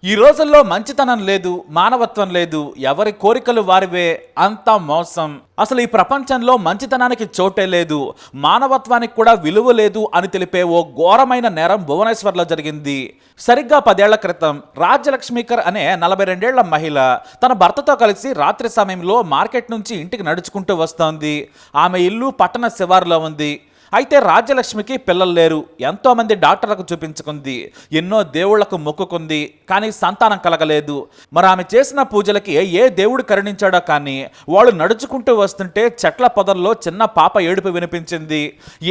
ఈ రోజుల్లో మంచితనం లేదు, మానవత్వం లేదు, ఎవరి కోరికలు వారివే, అంతా మోసం. అసలు ఈ ప్రపంచంలో మంచితనానికి చోటే లేదు, మానవత్వానికి కూడా విలువ లేదు అని తెలిపే ఓ ఘోరమైన నేరం భువనేశ్వర్లో జరిగింది. సరిగ్గా 10 ఏళ్ల క్రితం రాజ్యలక్ష్మీకర్ అనే 42 ఏళ్ల మహిళ తన భర్తతో కలిసి రాత్రి సమయంలో మార్కెట్ నుంచి ఇంటికి నడుచుకుంటూ వస్తోంది. ఆమె ఇల్లు పట్టణ శివారులో ఉంది. అయితే రాజ్యలక్ష్మికి పిల్లలు లేరు. ఎంతోమంది డాక్టర్లకు చూపించుకుంది, ఎన్నో దేవుళ్లకు మొక్కుకుంది, కానీ సంతానం కలగలేదు. మరి ఆమె చేసిన పూజలకి ఏ దేవుడు కరుణించాడో కానీ వాళ్ళు నడుచుకుంటూ వస్తుంటే చెట్ల పొదల్లో చిన్న పాప ఏడుపు వినిపించింది.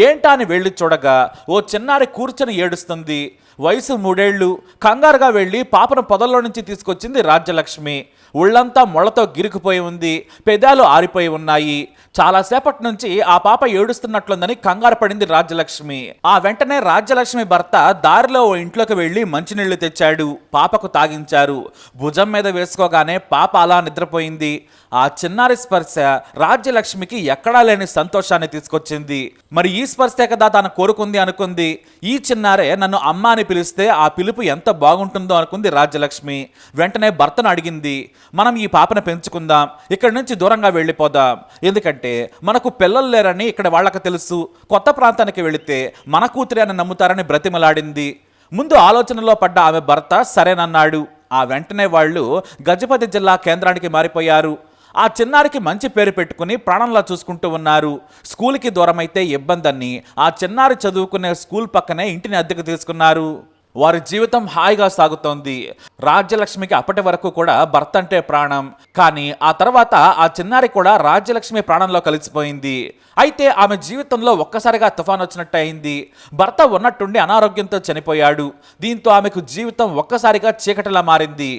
ఏంటా అని వెళ్ళి చూడగా ఓ చిన్నారి కూర్చొని ఏడుస్తుంది. వయసు 3 ఏళ్ళు. కంగారుగా వెళ్ళి పాపను పొదల్లో నుంచి తీసుకొచ్చింది రాజ్యలక్ష్మి. ఒళ్ళంతా మొళ్ళతో గిరికిపోయి ఉంది, పెదాలు ఆరిపోయి ఉన్నాయి. చాలాసేపటి నుంచి ఆ పాప ఏడుస్తున్నట్లుందని కంగారు పడింది రాజ్యలక్ష్మి. ఆ వెంటనే రాజ్యలక్ష్మి భర్త దారిలో ఓ ఇంట్లోకి వెళ్ళి మంచినీళ్లు తెచ్చాడు. పాపకు తాగించారు. భుజం మీద వేసుకోగానే పాప అలా నిద్రపోయింది. ఆ చిన్నారి స్పర్శ రాజ్యలక్ష్మికి ఎక్కడా లేని సంతోషాన్ని తీసుకొచ్చింది. మరి ఈ స్పర్శే కదా తాను కోరుకుంది అనుకుంది. ఈ చిన్నారే నన్ను అమ్మ అని పిలిస్తే ఆ పిలుపు ఎంత బాగుంటుందో అనుకుంది రాజ్యలక్ష్మి. వెంటనే భర్తను అడిగింది, మనం ఈ పాపను పెంచుకుందాం, ఇక్కడి నుంచి దూరంగా వెళ్ళిపోదాం, ఎందుకంటే మనకు పిల్లలు లేరని ఇక్కడ వాళ్ళకి తెలుసు, కొత్త ప్రాంతానికి వెళితే మన కూతురే అని నమ్ముతారని బ్రతిమలాడింది. ముందు ఆలోచనలో పడ్డ ఆమె భర్త సరేనన్నాడు. ఆ వెంటనే వాళ్ళు గజపతి జిల్లా కేంద్రానికి మారిపోయారు. ఆ చిన్నారికి మంచి పేరు పెట్టుకుని ప్రాణంలా చూసుకుంటూ ఉన్నారు. స్కూల్కి దూరమైతే ఇబ్బందని ఆ చిన్నారి చదువుకునే స్కూల్ పక్కనే ఇంటిని అద్దెకు తీసుకున్నారు. వారి జీవితం హాయిగా సాగుతోంది. రాజ్యలక్ష్మికి అప్పటి వరకు కూడా భర్త అంటే ప్రాణం. కానీ ఆ తర్వాత ఆ చిన్నారి కూడా రాజ్యలక్ష్మి ప్రాణంలో కలిసిపోయింది. అయితే ఆమె జీవితంలో ఒక్కసారిగా తుఫాన్ వచ్చినట్టు అయింది. భర్త ఉన్నట్టుండి అనారోగ్యంతో చనిపోయాడు. దీంతో ఆమెకు జీవితం ఒక్కసారిగా చీకటిలా మారింది.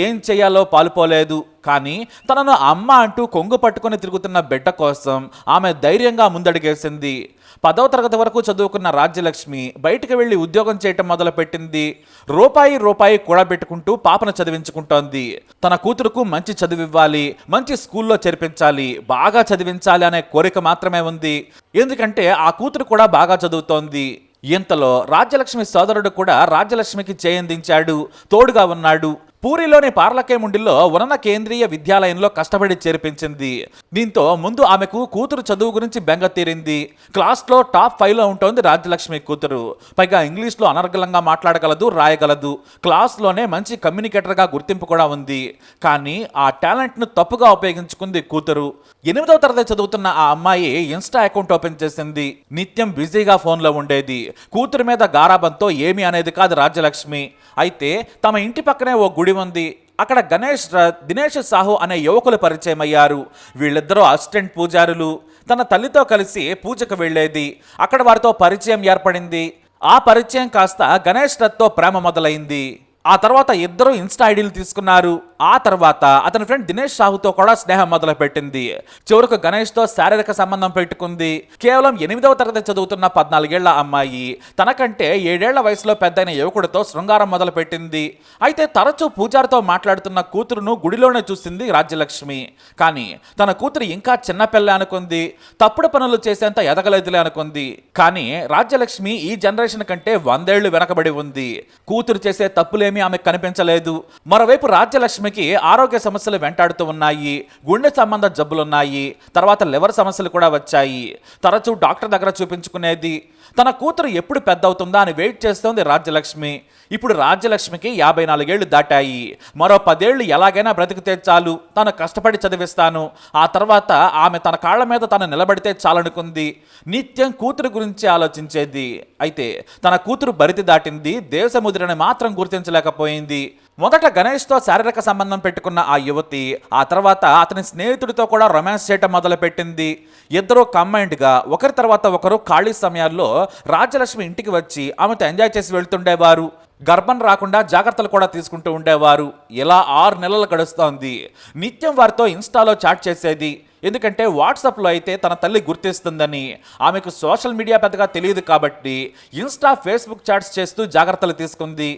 ఏం చేయాలో పాలుపోలేదు. కానీ తనను అమ్మ అంటూ కొంగు పట్టుకుని తిరుగుతున్న బిడ్డ కోసం ఆమె ధైర్యంగా ముందడుగేసింది. 10వ తరగతి వరకు చదువుకున్న రాజ్యలక్ష్మి బయటికి వెళ్ళి ఉద్యోగం చేయటం మొదలుపెట్టింది. రూపాయి కూడబెట్టుకుంటూ పాపను చదివించుకుంటోంది. తన కూతురుకు మంచి చదివివ్వాలి, మంచి స్కూల్లో చేర్పించాలి, బాగా చదివించాలి అనే కోరిక మాత్రమే ఉంది. ఎందుకంటే ఆ కూతురు కూడా బాగా చదువుతోంది. ఇంతలో రాజ్యలక్ష్మి సోదరుడు కూడా రాజ్యలక్ష్మికి చేయందించాడు, తోడుగా ఉన్నాడు. పూరిలోని పార్లకేముండిలో ఉన్నత కేంద్రీయ విద్యాలయంలో కష్టపడి చేర్పించింది. దీంతో ముందు ఆమెకు కూతురు చదువు గురించి బెంగ తీరింది. క్లాస్లో టాప్ 5లో ఉంటుంది రాజ్యలక్ష్మి కూతురు. పైగా ఇంగ్లీష్లో అనర్గళంగా మాట్లాడగలదు, రాయగలదు. క్లాస్లోనే మంచి కమ్యూనికేటర్గా గుర్తింపు కూడా ఉంది. కానీ ఆ టాలెంట్ను తప్పుగా ఉపయోగించుకుంది కూతురు. 8వ తరగతి చదువుతున్న ఆ అమ్మాయి ఇన్స్టా అకౌంట్ ఓపెన్ చేసింది. నిత్యం బిజీగా ఫోన్లో ఉండేది. కూతురు మీద గారాబంతో ఏమీ అనేది కాదు రాజ్యలక్ష్మి. అయితే తమ ఇంటి పక్కనే ఓ గుడి ఉంది. అక్కడ గణేష్ రథ్, దినేష్ సాహు అనే యువకులు పరిచయం అయ్యారు. వీళ్ళిద్దరూ అసిస్టెంట్ పూజారులు. తన తల్లితో కలిసి పూజకు వెళ్లేది. అక్కడ వారితో పరిచయం ఏర్పడింది. ఆ పరిచయం కాస్త గణేష్ రథ్తో ప్రేమ మొదలైంది. ఆ తర్వాత ఇద్దరు ఇన్స్టా ఐడీలు తీసుకున్నారు. ఆ తర్వాత అతని ఫ్రెండ్ దినేష్ సాహుతో కూడా స్నేహం మొదలు పెట్టింది. చివరకు గణేష్తో శారీరక సంబంధం పెట్టుకుంది. కేవలం 8వ తరగతి చదువుతున్న 14 ఏళ్ల అమ్మాయి తనకంటే 7 ఏళ్ల వయసులో పెద్దయిన యువకుడితో శృంగారం మొదలు పెట్టింది. అయితే తరచూ పూజారితో మాట్లాడుతున్న కూతురును గుడిలోనే చూసింది రాజ్యలక్ష్మి. కానీ తన కూతురు ఇంకా చిన్నపిల్ల అనుకుంది. తప్పుడు పనులు చేసేంత ఎదగలేదులే అనుకుంది. కానీ రాజ్యలక్ష్మి ఈ జనరేషన్ కంటే 100 ఏళ్లు వెనకబడి ఉంది. కూతురు చేసే తప్పులేమీ ఆమెకు కనిపించలేదు. మరోవైపు రాజ్యలక్ష్మికి ఆరోగ్య సమస్యలు వెంటాడుతూ ఉన్నాయి. గుండె సంబంధ జబ్బులున్నాయి. తర్వాత లివర్ సమస్యలు కూడా వచ్చాయి. తరచూ డాక్టర్ దగ్గర చూపించుకునేది. తన కూతురు ఎప్పుడు పెద్ద అవుతుందా అని వెయిట్ చేస్తోంది రాజ్యలక్ష్మి. ఇప్పుడు రాజ్యలక్ష్మికి 54 ఏళ్లు దాటాయి. మరో 10 ఏళ్లు ఎలాగైనా బ్రతికితే చాలు, తాను కష్టపడి చదివిస్తాను, ఆ తర్వాత ఆమె తన కాళ్ల మీద తాను నిలబడితే చాలనుకుంది. నిత్యం కూతురు గురించి ఆలోచించేది. అయితే తన కూతురు బరితి దాటింది, దేశముద్రని మాత్రం గుర్తించలేకపోయింది. మొదట గణేష్తో శారీరక సంబంధం పెట్టుకున్న ఆ యువతి ఆ తర్వాత అతని స్నేహితుడితో కూడా రొమాన్స్ చేయటం మొదలుపెట్టింది. ఇద్దరూ కంబైన్డ్గా ఒకరి తర్వాత ఒకరు ఖాళీ సమయాల్లో రాజ్యలక్ష్మి ఇంటికి వచ్చి ఆమెతో ఎంజాయ్ చేసి వెళ్తుండేవారు. గర్భం రాకుండా జాగ్రత్తలు కూడా తీసుకుంటూ ఉండేవారు. ఇలా 6 నెలలు గడుస్తోంది. నిత్యం వారితో ఇన్స్టాలో చాట్ చేసేది. ఎందుకంటే వాట్సాప్లో అయితే తన తల్లి గుర్తిస్తుందని. ఆమెకు సోషల్ మీడియా పెద్దగా తెలియదు కాబట్టి ఇన్స్టా, ఫేస్బుక్ చాట్స్ చేస్తూ జాగ్రత్తలు తీసుకుంది.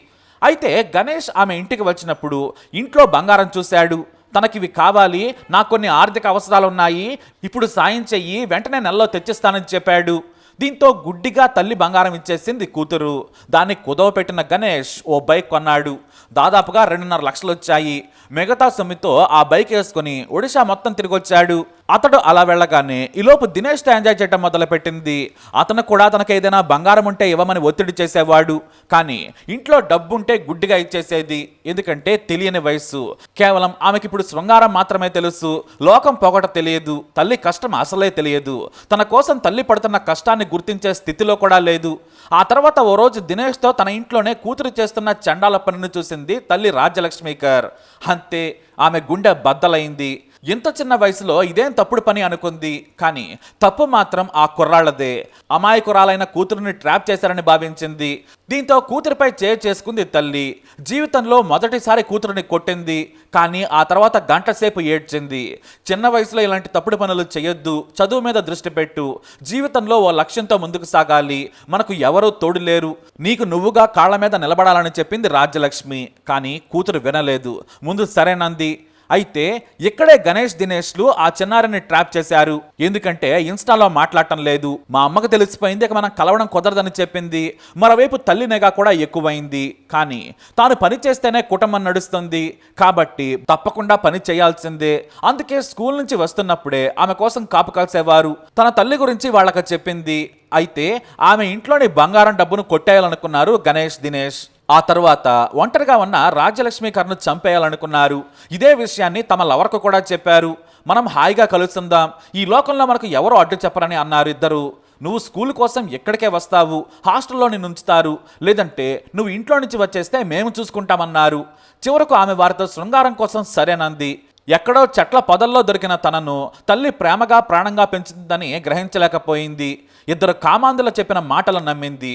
అయితే గణేష్ ఆమె ఇంటికి వచ్చినప్పుడు ఇంట్లో బంగారం చూశాడు. తనకివి కావాలి, నాకు కొన్ని ఆర్థిక అవసరాలు ఉన్నాయి, ఇప్పుడు సాయం చెయ్యి, వెంటనే నెలలో తెచ్చిస్తానని చెప్పాడు. దీంతో గుడ్డిగా తల్లి బంగారం ఇచ్చేసింది కూతురు. దాన్ని కుదవపెట్టిన గణేష్ ఓ బైక్ కొన్నాడు. దాదాపుగా 2.5 లక్షలు వచ్చాయి. మిగతా సొమ్మితో ఆ బైక్ వేసుకుని ఒడిశా మొత్తం తిరిగొచ్చాడు. అతడు అలా వెళ్ళగానే ఈలోపు దినేష్తో ఎంజాయ్ చేయడం మొదలుపెట్టింది. అతను కూడా తనకు ఏదైనా బంగారం ఉంటే ఇవ్వమని ఒత్తిడి చేసేవాడు. కానీ ఇంట్లో డబ్బుంటే గుడ్డిగా ఇచ్చేసేది. ఎందుకంటే తెలియని వయసు. కేవలం ఆమెకి ఇప్పుడు శృంగారం మాత్రమే తెలుసు. లోకం పొగట తెలియదు. తల్లి కష్టం అసలే తెలియదు. తన కోసం తల్లి పడుతున్న కష్టాన్ని గుర్తించే స్థితిలో కూడా లేదు. ఆ తర్వాత ఓ రోజు దినేష్తో తన ఇంట్లోనే కూతురు చేస్తున్న చండాల పనిని చూసింది తల్లి రాజ్యలక్ష్మీకర్. అంతే, ఆమె గుండె బద్దలైంది. ఇంత చిన్న వయసులో ఇదేం తప్పుడు పని అనుకుంది. కానీ తప్పు మాత్రం ఆ కుర్రాళ్లదే. అమాయకురాలైన కూతురుని ట్రాప్ చేశారని భావించింది. దీంతో కూతురిపై చేసుకుంది తల్లి. జీవితంలో మొదటిసారి కూతురుని కొట్టింది. కానీ ఆ తర్వాత గంట సేపు ఏడ్చింది. చిన్న వయసులో ఇలాంటి తప్పుడు పనులు చేయొద్దు, చదువు మీద దృష్టి పెట్టు, జీవితంలో ఓ లక్ష్యంతో ముందుకు సాగాలి, మనకు ఎవరూ తోడు లేరు, నీకు నువ్వుగా కాళ్ళ మీద నిలబడాలని చెప్పింది రాజ్యలక్ష్మి. కానీ కూతురు వినలేదు. ముందు సరేనంది. అయితే ఇక్కడే గణేష్ దినేష్లు ఆ చిన్నారిని ట్రాప్ చేశారు. ఎందుకంటే ఇన్స్టాలో మాట్లాడటం లేదు. మా అమ్మకు తెలిసిపోయింది, ఇక మనం కలవడం కుదరదని చెప్పింది. మరోవైపు తల్లి నిఘా కూడా ఎక్కువైంది. కానీ తాను పని చేస్తేనే కుటుంబం నడుస్తుంది కాబట్టి తప్పకుండా పని చేయాల్సిందే. అందుకే స్కూల్ నుంచి వస్తున్నప్పుడే ఆమె కోసం కాపు కాల్సేవారు. తన తల్లి గురించి వాళ్ళకి చెప్పింది. అయితే ఆమె ఇంట్లోని బంగారం డబ్బును కొట్టేయాలనుకున్నారు గణేష్ దినేష్. ఆ తర్వాత ఒంటరిగా ఉన్న రాజ్యలక్ష్మీకర్ను చంపేయాలనుకున్నారు. ఇదే విషయాన్ని తమ లవర్కు కూడా చెప్పారు. మనం హాయిగా కలుస్తుందాం, ఈ లోకంలో మనకు ఎవరో అడ్డు చెప్పరని అన్నారు ఇద్దరు. నువ్వు స్కూల్ కోసం ఎక్కడికే వస్తావు, హాస్టల్లో నిన్ను ఉంచుతారు, లేదంటే నువ్వు ఇంట్లో నుంచి వచ్చేస్తే మేము చూసుకుంటామన్నారు. చివరకు ఆమె వారితో శృంగారం కోసం సరేనంది. ఎక్కడో చెట్ల పొదల్లో దొరికిన తనను తల్లి ప్రేమగా ప్రాణంగా పెంచుతుందని గ్రహించలేకపోయింది. ఇద్దరు కామాంధులు చెప్పిన మాటలు నమ్మింది.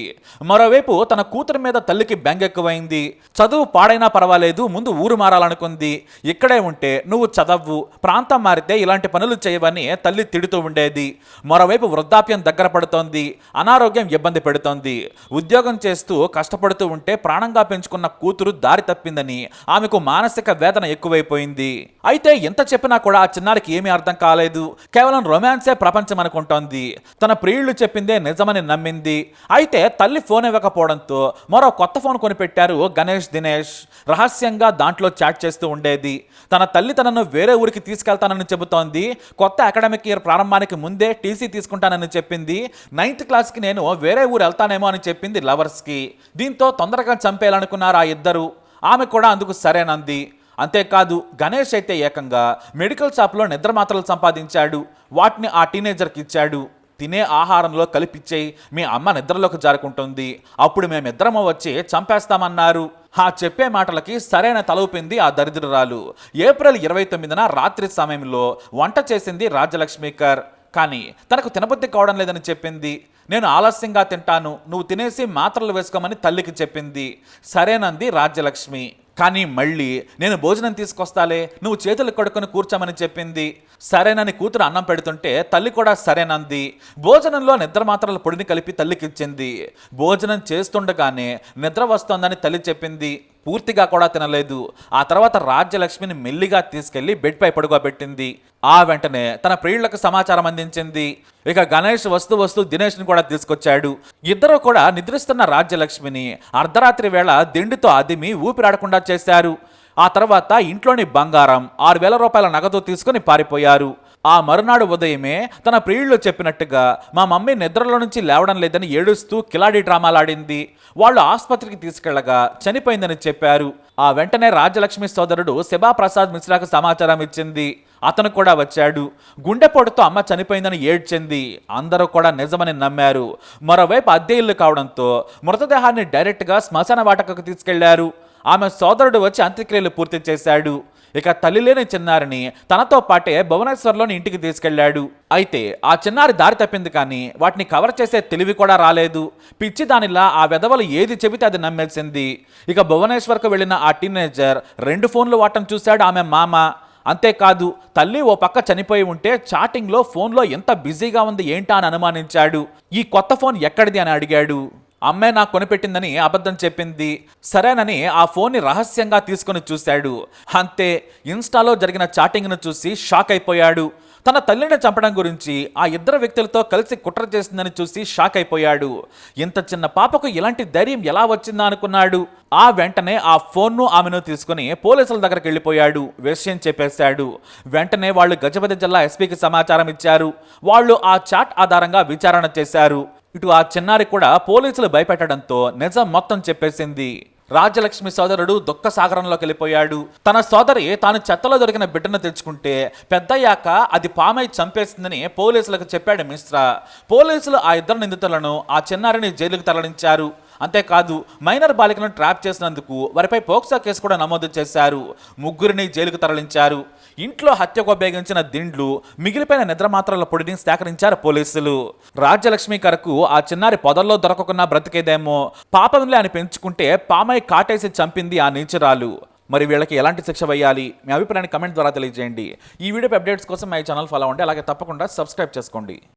మరోవైపు తన కూతురు మీద తల్లికి బెంగెక్కువైంది. చదువు పాడైనా పర్వాలేదు, ముందు ఊరు మారాలనుకుంది. ఇక్కడే ఉంటే నువ్వు చదవు, ప్రాంతం మారితే ఇలాంటి పనులు చేయవని తల్లి తిడుతూ ఉండేది. మరోవైపు వృద్ధాప్యం దగ్గర పడుతోంది. అనారోగ్యం ఇబ్బంది పెడుతోంది. ఉద్యోగం చేస్తూ కష్టపడుతూ ఉంటే ప్రాణంగా పెంచుకున్న కూతురు దారి తప్పిందని ఆమెకు మానసిక వేదన ఎక్కువైపోయింది. అయితే ఎంత చెప్పినా కూడా ఆ చిన్నారికి ఏమీ అర్థం కాలేదు. కేవలం రొమాన్సే ప్రపంచం అనుకుంటోంది. తన ప్రియుళ్ళు చెప్పిందే నిజమని నమ్మింది. అయితే తల్లి ఫోన్ ఇవ్వకపోవడంతో మరో కొత్త ఫోన్ కొనిపెట్టారు గణేష్ దినేష్. రహస్యంగా దాంట్లో చాట్ చేస్తూ ఉండేది. తన తల్లి తనను వేరే ఊరికి తీసుకెళ్తానని చెబుతోంది. కొత్త అకాడమిక్ ఇయర్ ప్రారంభానికి ముందే టీసీ తీసుకుంటానని చెప్పింది. 9th క్లాస్కి నేను వేరే ఊరు వెళ్తానేమో అని చెప్పింది లవర్స్కి. దీంతో తొందరగా చంపేయాలనుకున్నారు ఆ ఇద్దరు. ఆమె కూడా అందుకు సరేనంది. అంతేకాదు గణేష్ అయితే ఏకంగా మెడికల్ షాప్లో నిద్ర మాత్రలు సంపాదించాడు. వాటిని ఆ టీనేజర్కి ఇచ్చాడు. తినే ఆహారంలో కలిపిచ్చేయి, మీ అమ్మ నిద్రలోకి జారుకుంటుంది, అప్పుడు మేమిద్దరము వచ్చి చంపేస్తామన్నారు. ఆ చెప్పే మాటలకి సరైన తలూపింది ఆ దరిద్రురాలు. ఏప్రిల్ 29న రాత్రి సమయంలో వంట చేసింది రాజ్యలక్ష్మీకర్. కానీ తనకు తినబుద్ధి కావడం లేదని చెప్పింది. నేను ఆలస్యంగా తింటాను, నువ్వు తినేసి మాత్రలు వేసుకోమని తల్లికి చెప్పింది. సరేనంది రాజ్యలక్ష్మి. కానీ మళ్ళీ నేను భోజనం తీసుకొస్తాలే, నువ్వు చేతులు కడుక్కొని కూర్చోమని చెప్పింది. సరేనని కూతురు అన్నం పెడుతుంటే తల్లి కూడా సరేనంది. భోజనంలో నిద్ర మాత్రల పొడిని కలిపి తల్లికిచ్చింది. భోజనం చేస్తుండగానే నిద్ర వస్తోందని తల్లి చెప్పింది. పూర్తిగా కూడా తినలేదు. ఆ తర్వాత రాజ్యలక్ష్మిని మెల్లిగా తీసుకెళ్లి బెడ్పై పడుకోబెట్టింది. ఆ వెంటనే తన ప్రియులకు సమాచారం అందించింది. ఇక గణేష్ వస్తూ దినేష్ని కూడా తీసుకొచ్చాడు. ఇద్దరు కూడా నిద్రిస్తున్న రాజ్యలక్ష్మిని అర్ధరాత్రి వేళ దిండితో అదిమి ఊపిరాడకుండా చేశారు. ఆ తర్వాత ఇంట్లోని బంగారం 6,000 రూపాయల నగదు తీసుకుని పారిపోయారు. ఆ మరునాడు ఉదయమే తన ప్రియుళ్ళు చెప్పినట్టుగా మా మమ్మీ నిద్రలో నుంచి లేవడం లేదని ఏడుస్తూ కిలాడి డ్రామాలాడింది. వాళ్ళు ఆసుపత్రికి తీసుకెళ్లగా చనిపోయిందని చెప్పారు. ఆ వెంటనే రాజ్యలక్ష్మి సోదరుడు శివాప్రసాద్ మిశ్రాకు సమాచారం ఇచ్చింది. అతను కూడా వచ్చాడు. గుండెపోటుతో అమ్మ చనిపోయిందని ఏడ్చింది. అందరూ కూడా నిజమని నమ్మారు. మరోవైపు అద్దె ఇల్లు కావడంతో మృతదేహాన్ని డైరెక్ట్గా శ్మశాన వాటకకు తీసుకెళ్లారు. ఆమె సోదరుడు వచ్చి అంత్యక్రియలు పూర్తి చేశాడు. ఇక తల్లి లేని చిన్నారిని తనతో పాటే భువనేశ్వర్లోని ఇంటికి తీసుకెళ్లాడు. అయితే ఆ చిన్నారి దారి తప్పింది, కానీ వాటిని కవర్ చేసే తెలివి కూడా రాలేదు. పిచ్చి దానిలా ఆ వెధవలు ఏది చెబితే అది నమ్మేసింది. ఇక భువనేశ్వర్కు వెళ్ళిన ఆ టీనేజర్ 2 ఫోన్లు వాడటం చూశాడు ఆమె మామ. అంతేకాదు తల్లి ఓ పక్క చనిపోయి ఉంటే చాటింగ్లో ఫోన్లో ఎంత బిజీగా ఉంది ఏంటా అని అనుమానించాడు. ఈ కొత్త ఫోన్ ఎక్కడిది అని అడిగాడు. అమ్మే నాకు కొనిపెట్టిందని అబద్ధం చెప్పింది. సరేనని ఆ ఫోన్ని రహస్యంగా తీసుకొని చూశాడు. అంతే, ఇన్స్టాలో జరిగిన చాటింగ్ను చూసి షాక్ అయిపోయాడు. తన తల్లిని చంపడం గురించి ఆ ఇద్దరు వ్యక్తులతో కలిసి కుట్ర చేసిందని చూసి షాక్ అయిపోయాడు. ఇంత చిన్న పాపకు ఇలాంటి ధైర్యం ఎలా వచ్చిందా అనుకున్నాడు. ఆ వెంటనే ఆ ఫోన్ను ఆమెను తీసుకుని పోలీసుల దగ్గరికి వెళ్ళిపోయాడు. విషయం చెప్పేశాడు. వెంటనే వాళ్ళు గజపతి జిల్లా ఎస్పీకి సమాచారం ఇచ్చారు. వాళ్ళు ఆ చాట్ ఆధారంగా విచారణ చేశారు. ఇటు ఆ చిన్నారి కూడా పోలీసులు భయపెట్టడంతో నిజం మొత్తం చెప్పేసింది. రాజ్యలక్ష్మి సోదరుడు దుఃఖ సాగరంలోకి వెళ్ళిపోయాడు. తన సోదరి తాను చెత్తలో దొరికిన బిడ్డను తెచ్చుకుంటే పెద్దయ్యాక అది పామై చంపేస్తుందని పోలీసులకు చెప్పాడు మిశ్రా. పోలీసులు ఆ ఇద్దరు నిందితులను ఆ చిన్నారిని జైలుకు తరలించారు. అంతేకాదు మైనర్ బాలికను ట్రాప్ చేసినందుకు వారిపై పోక్సో కేసు కూడా నమోదు చేశారు. ముగ్గురిని జైలుకు తరలించారు. ఇంట్లో హత్యకు ఉపయోగించిన దిండ్లు, మిగిలిపోయిన నిద్రమాత్రల పొడిని సేకరించారు పోలీసులు. రాజ్యలక్ష్మి కరకు ఆ చిన్నారి పొదల్లో దొరకకున్నా బ్రతికేదేమో, పాపంలే అని పెంచుకుంటే పామై కాటేసి చంపింది ఆ నీచురాలు. మరి వీళ్ళకి ఎలాంటి శిక్ష వేయాలి? మీ అభిప్రాయాన్ని కమెంట్ ద్వారా తెలియజేయండి. ఈ వీడియో అప్డేట్స్ కోసం మా ఛానల్ ఫాలో అవ్వండి. అలాగే తప్పకుండా సబ్స్క్రైబ్ చేసుకోండి.